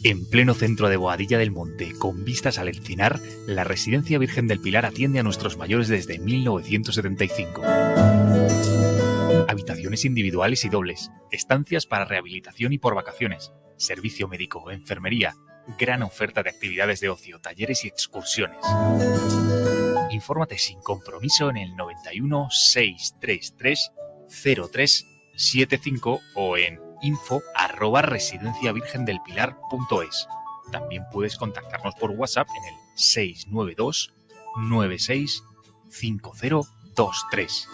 En pleno centro de Boadilla del Monte, con vistas al Encinar, la Residencia Virgen del Pilar atiende a nuestros mayores desde 1975. Habitaciones individuales y dobles, estancias para rehabilitación y por vacaciones, servicio médico, enfermería, gran oferta de actividades de ocio, talleres y excursiones. Infórmate sin compromiso en el 91 633 0375 o en info@residenciavirgendelpilar.es. También puedes contactarnos por WhatsApp en el 692 96 5023.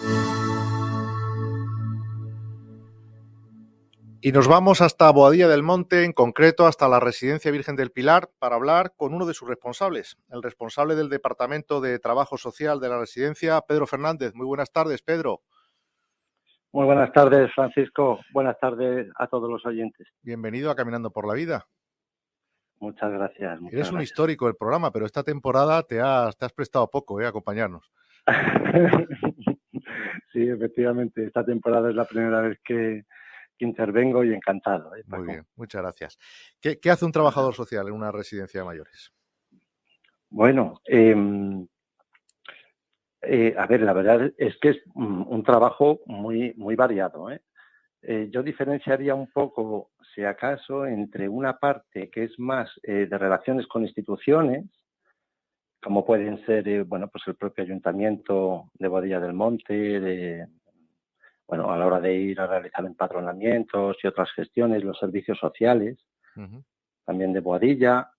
Y nos vamos hasta Boadilla del Monte, en concreto hasta la Residencia Virgen del Pilar, para hablar con uno de sus responsables, el responsable del Departamento de Trabajo Social de la residencia, Pedro Fernández. Muy buenas tardes, Pedro. Muy buenas tardes, Francisco. Buenas tardes a todos los oyentes. Bienvenido a Caminando por la Vida. Muchas gracias. Eres un histórico del programa, pero esta temporada te has prestado poco a acompañarnos. Sí, efectivamente. Esta temporada es la primera vez que intervengo y encantado. Muy bien, muchas gracias. ¿Qué hace un trabajador social en una residencia de mayores? Bueno, a ver, la verdad es que es un trabajo muy variado. Yo diferenciaría un poco, si acaso, entre una parte que es más de relaciones con instituciones, como pueden ser, pues el propio Ayuntamiento de Boadilla del Monte, a la hora de ir a realizar empadronamientos y otras gestiones, los servicios sociales, también de Boadilla.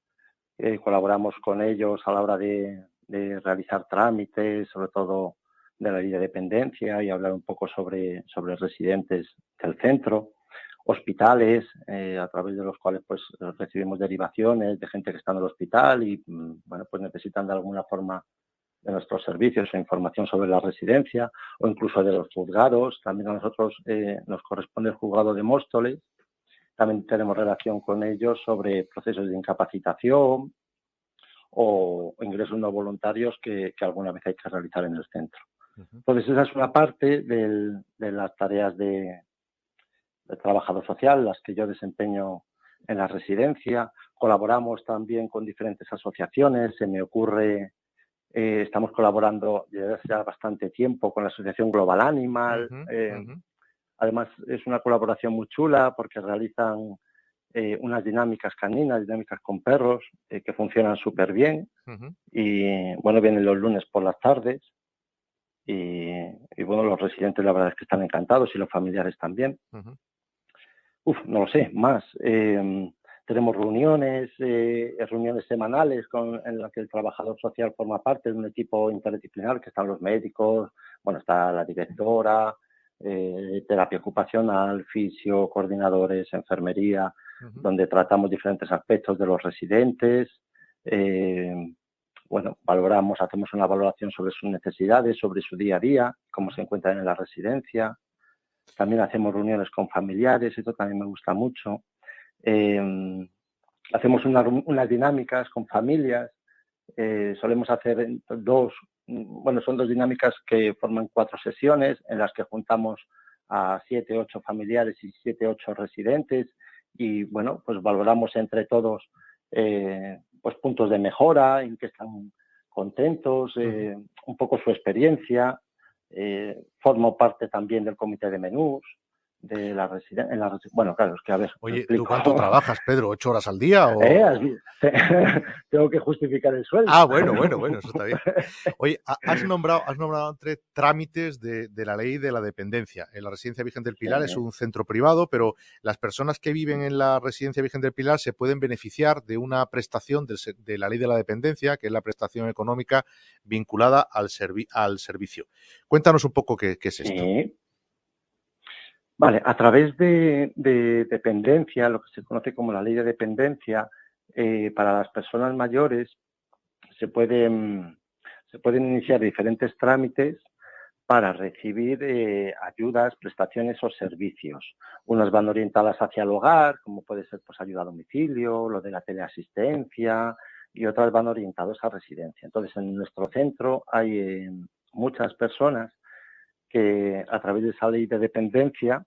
Colaboramos con ellos a la hora de realizar trámites, sobre todo de la ley de dependencia, y hablar un poco sobre residentes del centro, hospitales, a través de los cuales pues recibimos derivaciones de gente que está en el hospital y pues necesitan de alguna forma de nuestros servicios o información sobre la residencia, o incluso de los juzgados. También a nosotros nos corresponde el juzgado de Móstoles. También tenemos relación con ellos sobre procesos de incapacitación o ingresos no voluntarios que alguna vez hay que realizar en el centro. Entonces, esa es una parte de las tareas de trabajador social, las que yo desempeño en la residencia. Colaboramos también con diferentes asociaciones. Se me ocurre, estamos colaborando desde hace ya bastante tiempo con la asociación Global Animal. Además, es una colaboración muy chula porque realizan unas dinámicas caninas, dinámicas con perros, que funcionan súper bien. Y vienen los lunes por las tardes. Y los residentes la verdad es que están encantados y los familiares también. No lo sé, más. Tenemos reuniones semanales en las que el trabajador social forma parte de un equipo interdisciplinar, que están los médicos, está la directora, terapia ocupacional, fisio, coordinadores, enfermería, donde tratamos diferentes aspectos de los residentes. Valoramos, hacemos una valoración sobre sus necesidades, sobre su día a día, cómo se encuentran en la residencia. También hacemos reuniones con familiares, esto también me gusta mucho. Hacemos unas dinámicas con familias. Solemos hacer son dos dinámicas que forman 4 sesiones en las que juntamos a 7, 8 familiares y 7, 8 residentes y, pues valoramos entre todos pues puntos de mejora, en que están contentos, un poco su experiencia. Formo parte también del comité de menús de la residencia. Claro, es que a ver. Oye, ¿tú cuánto trabajas, Pedro? ¿8 horas al día? O... Tengo que justificar el sueldo. Bueno, eso está bien. Oye, has nombrado entre trámites de la ley de la dependencia. En la Residencia Virgen del Pilar es un centro privado, pero las personas que viven en la Residencia Virgen del Pilar se pueden beneficiar de una prestación de la ley de la dependencia, que es la prestación económica vinculada al servicio. Cuéntanos un poco qué es esto. Vale, a través de dependencia, lo que se conoce como la ley de dependencia, para las personas mayores se pueden iniciar diferentes trámites para recibir ayudas, prestaciones o servicios. Unas van orientadas hacia el hogar, como puede ser pues ayuda a domicilio, lo de la teleasistencia, y otras van orientadas a residencia. Entonces, en nuestro centro hay muchas personas que a través de esa ley de dependencia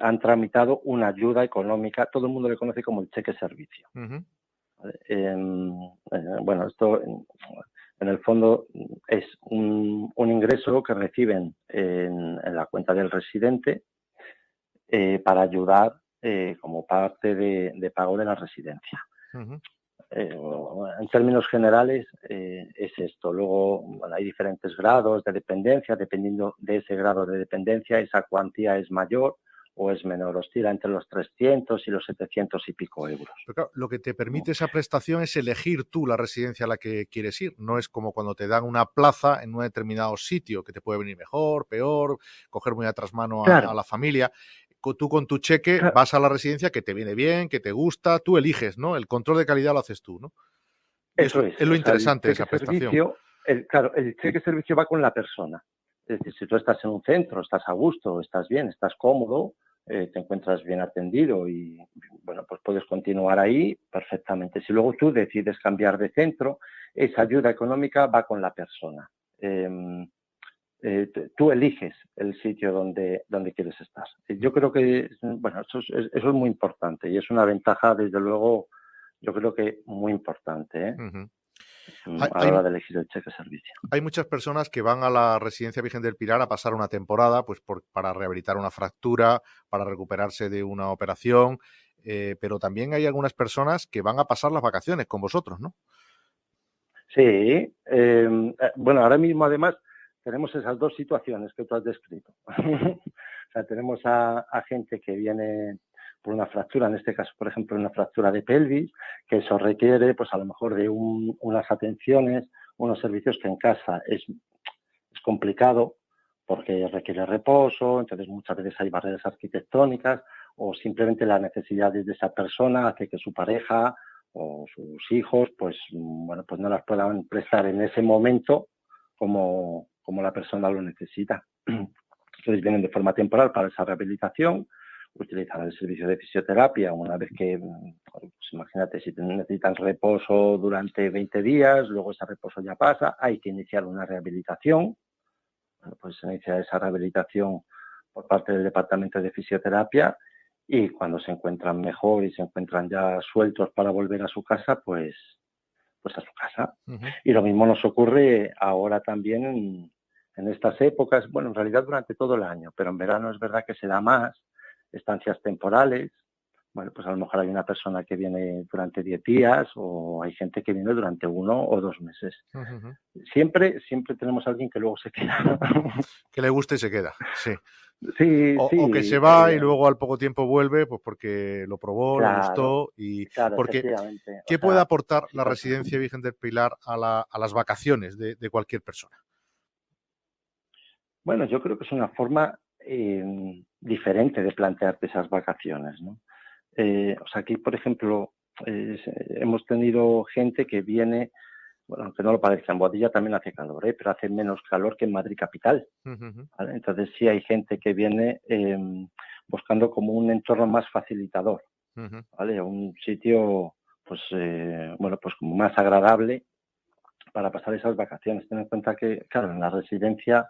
han tramitado una ayuda económica, todo el mundo le conoce como el cheque servicio. Bueno, esto en el fondo es un ingreso que reciben en la cuenta del residente para ayudar como parte de pago de la residencia. En términos generales es esto. Luego, bueno, hay diferentes grados de dependencia. Dependiendo de ese grado de dependencia, esa cuantía es mayor o es menor. Oscila entre los 300 y los 700 y pico euros. Pero claro, lo que te permite esa prestación es elegir tú la residencia a la que quieres ir. No es como cuando te dan una plaza en un determinado sitio, que te puede venir mejor, peor, coger muy a trasmano a la familia. Tú con tu cheque vas a la residencia que te viene bien, que te gusta, tú eliges, ¿no? El control de calidad lo haces tú, ¿no? Eso es lo interesante de esa prestación. Claro, el cheque servicio va con la persona. Es decir, si tú estás en un centro, estás a gusto, estás bien, estás cómodo, te encuentras bien atendido y, bueno, pues puedes continuar ahí perfectamente. Si luego tú decides cambiar de centro, esa ayuda económica va con la persona. Tú eliges el sitio donde quieres estar. Yo creo que, bueno, eso es muy importante y es una ventaja, desde luego, yo creo que muy importante, a la hora de elegir el cheque servicio. Hay muchas personas que van a la Residencia Virgen del Pilar a pasar una temporada pues para rehabilitar una fractura, para recuperarse de una operación, pero también hay algunas personas que van a pasar las vacaciones con vosotros, ¿no? Sí. Bueno, ahora mismo además tenemos esas dos situaciones que tú has descrito. O sea, tenemos a gente que viene por una fractura, en este caso, por ejemplo, una fractura de pelvis, que eso requiere, pues a lo mejor de unas atenciones, unos servicios que en casa es complicado porque requiere reposo, entonces muchas veces hay barreras arquitectónicas o simplemente las necesidades de esa persona hace que su pareja o sus hijos, pues bueno, pues no las puedan prestar en ese momento como la persona lo necesita. Entonces vienen de forma temporal para esa rehabilitación, utilizan el servicio de fisioterapia una vez que, pues imagínate, si necesitan reposo durante 20 días, luego ese reposo ya pasa, hay que iniciar una rehabilitación. Bueno, pues se inicia esa rehabilitación por parte del departamento de fisioterapia y cuando se encuentran mejor y se encuentran ya sueltos para volver a su casa, pues a su casa. Y lo mismo nos ocurre ahora también en estas épocas, bueno, en realidad durante todo el año, pero en verano es verdad que se da más estancias temporales. Bueno, pues a lo mejor hay una persona que viene durante 10 días o hay gente que viene durante 1 o 2 meses. Siempre tenemos a alguien que luego se queda. Que le gusta y se queda, sí. Sí, o que se va y luego al poco tiempo vuelve, pues porque lo probó, le gustó y porque ¿qué puede aportar la Residencia Virgen del Pilar a las vacaciones de cualquier persona? Bueno, yo creo que es una forma diferente de plantearte esas vacaciones, ¿no? O sea, aquí, por ejemplo, hemos tenido gente que viene, bueno, aunque no lo parezca, en Boadilla también hace calor, pero hace menos calor que en Madrid capital. ¿Vale? Entonces sí hay gente que viene buscando como un entorno más facilitador, ¿vale? Un sitio, pues, bueno, pues como más agradable para pasar esas vacaciones. Ten en cuenta que, claro, en la residencia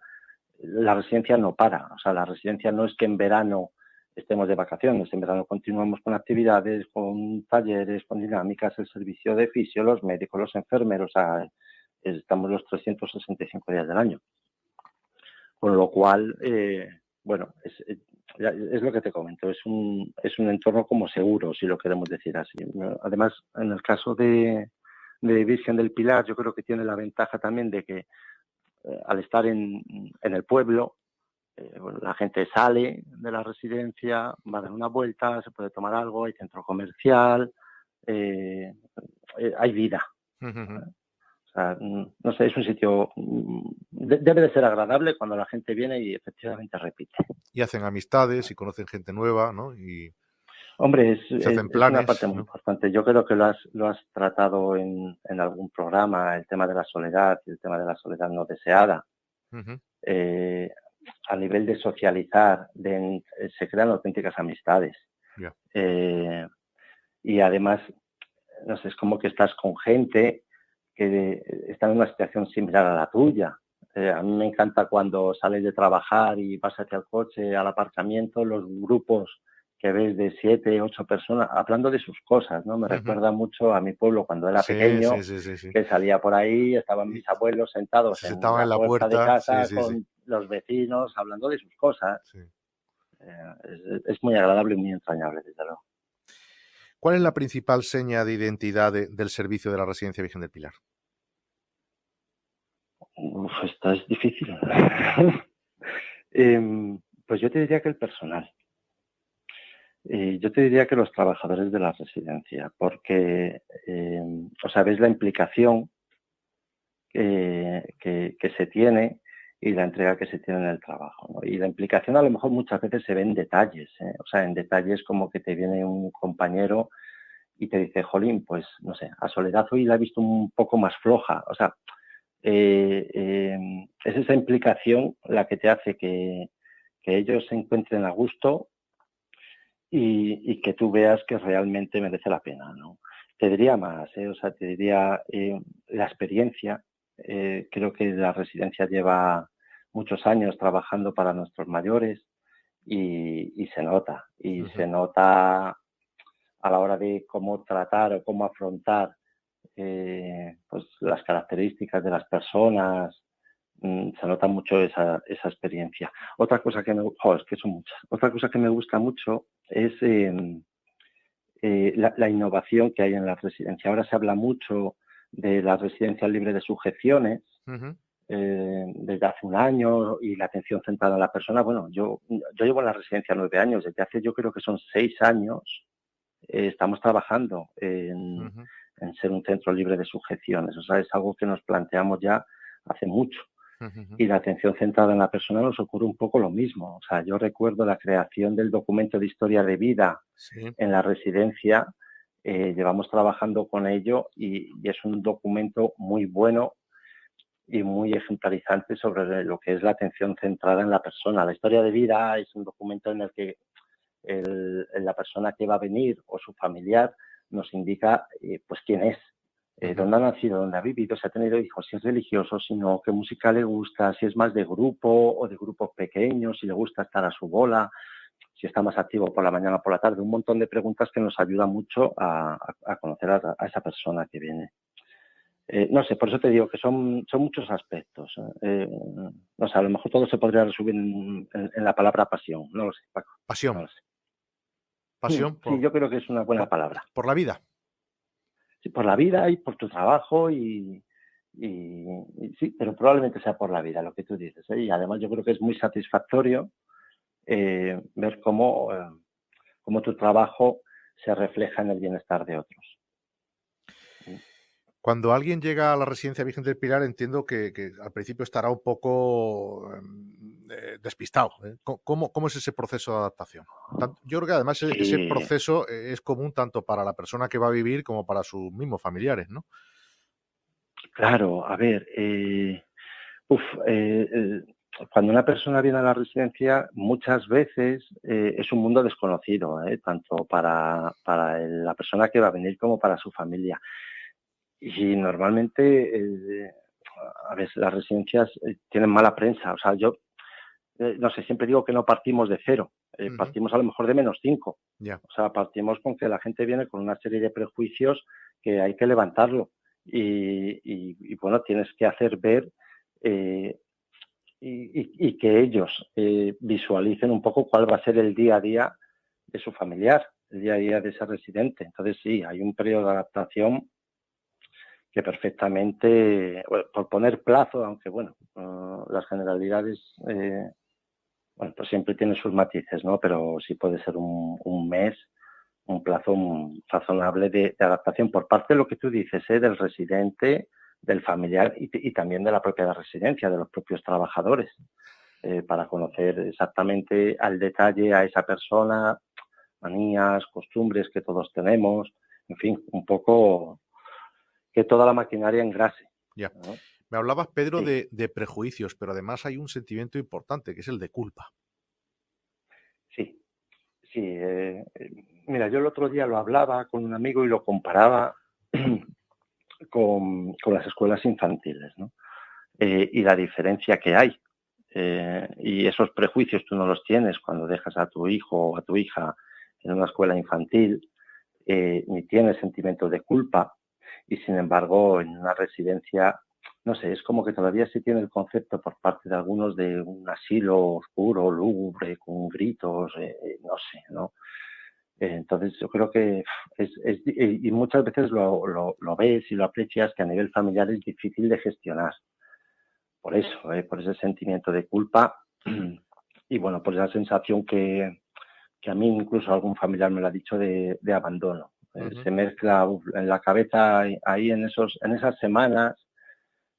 no para. O sea, la residencia no es que en verano estemos de vacaciones. En verano continuamos con actividades, con talleres, con dinámicas, el servicio de fisio, los médicos, los enfermeros. O sea, estamos los 365 días del año. Con lo cual, bueno, es lo que te comento. Es un entorno como seguro, si lo queremos decir así. Además, en el caso de Virgen del Pilar, yo creo que tiene la ventaja también de que al estar en el pueblo, bueno, la gente sale de la residencia, va a dar una vuelta, se puede tomar algo, hay centro comercial, hay vida. O sea, no sé, es un sitio, debe de ser agradable cuando la gente viene y efectivamente repite. Y hacen amistades y conocen gente nueva, ¿no? Y hombre, es planes, una parte muy importante. Yo creo que lo has tratado en algún programa, el tema de la soledad y el tema de la soledad no deseada. A nivel de socializar, se crean auténticas amistades. Y además, no sé, es como que estás con gente que está en una situación similar a la tuya. A mí me encanta cuando sales de trabajar y vas hacia el coche, al aparcamiento, los grupos que ves de 7, 8 personas hablando de sus cosas, ¿no? Me recuerda mucho a mi pueblo cuando era Sí, sí, pequeño, sí, sí, sí. que salía por ahí, estaban mis abuelos sentados Se en sentaban la en la puerta de puerta, sí, casa sí, sí. con los vecinos hablando de sus cosas. Sí. Es muy agradable y muy entrañable, desde luego. ¿Cuál es la principal seña de identidad del servicio de la Residencia Virgen del Pilar? Esto es difícil. Pues yo te diría que el personal. Yo te diría que los trabajadores de la residencia, porque, o sea, ves la implicación que se tiene y la entrega que se tiene en el trabajo, ¿no? Y la implicación a lo mejor muchas veces se ve en detalles, ¿eh? O sea, en detalles como que te viene un compañero y te dice, jolín, pues no sé, a Soledad hoy la he visto un poco más floja. O sea, es esa implicación la que te hace que ellos se encuentren a gusto y que tú veas que realmente merece la pena, ¿no? Te diría más, o sea, te diría la experiencia. Creo que la residencia lleva muchos años trabajando para nuestros mayores y se nota. Y se nota a la hora de cómo tratar o cómo afrontar pues las características de las personas. Se nota mucho esa experiencia. Otra cosa que es que son muchas. Otra cosa que me gusta mucho es la innovación que hay en la residencia. Ahora se habla mucho de la residencia libre de sujeciones, desde hace un año, y la atención centrada en la persona. Bueno, yo llevo en la residencia 9 años, desde hace yo creo que son 6 años estamos trabajando en ser un centro libre de sujeciones. O sea, es algo que nos planteamos ya hace mucho. Y la atención centrada en la persona nos ocurre un poco lo mismo. O sea, yo recuerdo la creación del documento de historia de vida en la residencia. Llevamos trabajando con ello y es un documento muy bueno y muy ejemplarizante sobre lo que es la atención centrada en la persona. La historia de vida es un documento en el que la persona que va a venir o su familiar nos indica pues quién es, dónde ha nacido, dónde ha vivido, si ha tenido hijos, si es religioso, si no, qué música le gusta, si es más de grupo o de grupos pequeños, si le gusta estar a su bola, si está más activo por la mañana o por la tarde. Un montón de preguntas que nos ayudan mucho a conocer a esa persona que viene. No sé, por eso te digo que son muchos aspectos. No sé, a lo mejor todo se podría resumir en la palabra pasión. No lo sé, Paco. Pasión. No lo sé. Pasión Sí, yo creo que es una buena palabra. Por la vida. Sí, por la vida y por tu trabajo y sí, pero probablemente sea por la vida, lo que tú dices, ¿eh? Y además yo creo que es muy satisfactorio ver cómo tu trabajo se refleja en el bienestar de otros. Cuando alguien llega a la Residencia Virgen del Pilar, entiendo que al principio estará un poco despistado. ¿Cómo es ese proceso de adaptación? Yo creo que además ese proceso es común tanto para la persona que va a vivir como para sus mismos familiares, ¿no? Claro, a ver, cuando una persona viene a la residencia, muchas veces es un mundo desconocido, tanto para la persona que va a venir como para su familia. Y normalmente, a veces las residencias tienen mala prensa. O sea, yo, no sé, siempre digo que no partimos de cero. Partimos a lo mejor de -5. Yeah. O sea, partimos con que la gente viene con una serie de prejuicios que hay que levantarlo. Y bueno, tienes que hacer ver y que ellos visualicen un poco cuál va a ser el día a día de su familiar, el día a día de ese residente. Entonces, sí, hay un periodo de adaptación que perfectamente, bueno, por poner plazo, aunque bueno, las generalidades, bueno, pues siempre tienen sus matices, ¿no? Pero sí puede ser un mes, un plazo razonable de adaptación por parte de lo que tú dices, del residente, del familiar y también de la propia residencia, de los propios trabajadores, para conocer exactamente al detalle a esa persona, manías, costumbres que todos tenemos, en fin, un poco que toda la maquinaria engrase. Ya. ¿No? Me hablabas, Pedro, sí. de prejuicios, pero además hay un sentimiento importante, que es el de culpa. Sí. Mira, yo el otro día lo hablaba con un amigo y lo comparaba con las escuelas infantiles, ¿no? y la diferencia que hay. Y esos prejuicios tú no los tienes cuando dejas a tu hijo o a tu hija en una escuela infantil, ni tienes sentimiento de culpa, y sin embargo en una residencia, no sé, es como que todavía se tiene el concepto por parte de algunos de un asilo oscuro, lúgubre, con gritos, no sé, ¿no? Entonces yo creo que y muchas veces lo ves y lo aprecias, que a nivel familiar es difícil de gestionar. Por eso, por ese sentimiento de culpa y bueno, por esa sensación que a mí incluso algún familiar me lo ha dicho de abandono. Se mezcla en la cabeza, ahí en esas semanas,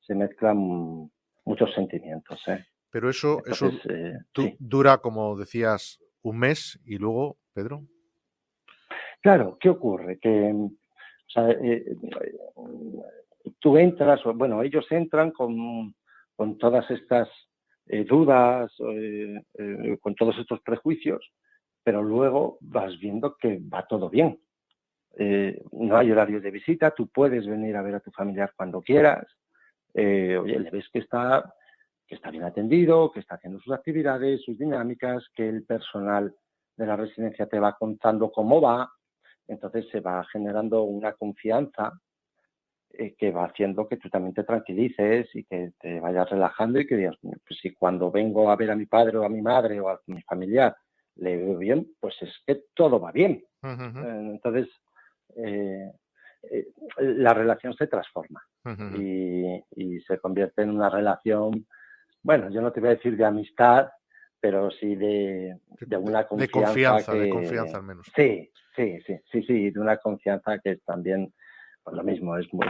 se mezclan muchos sentimientos. Pero eso Entonces, sí. dura, como decías, un mes y luego, Pedro. Claro, ¿qué ocurre? Que o sea, tú entras, bueno, ellos entran con todas estas dudas, con todos estos prejuicios, pero luego vas viendo que va todo bien. No hay horarios de visita, tú puedes venir a ver a tu familiar cuando quieras. Oye, le ves que está bien atendido, que está haciendo sus actividades, sus dinámicas, que el personal de la residencia te va contando cómo va. Entonces se va generando una confianza que va haciendo que tú también te tranquilices y que te vayas relajando y que digas, pues si cuando vengo a ver a mi padre o a mi madre o a mi familiar le veo bien, pues es que todo va bien. Entonces, la relación se transforma y se convierte en una relación, bueno, yo no te voy a decir de amistad, pero sí de una confianza. De confianza al menos. Sí, de una confianza que también, pues lo mismo, es muy,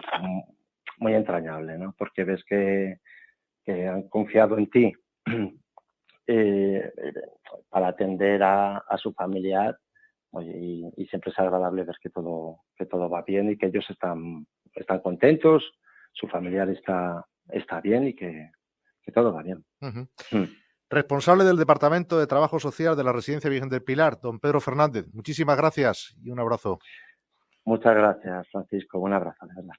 muy entrañable, ¿no? Porque ves que han confiado en ti para atender a su familiar. Oye, y siempre es agradable ver que todo va bien y que ellos están contentos, su familiar está bien y que todo va bien. Responsable del Departamento de Trabajo Social de la Residencia Virgen del Pilar, don Pedro Fernández. Muchísimas gracias y un abrazo. Muchas gracias, Francisco. Un abrazo, de verdad.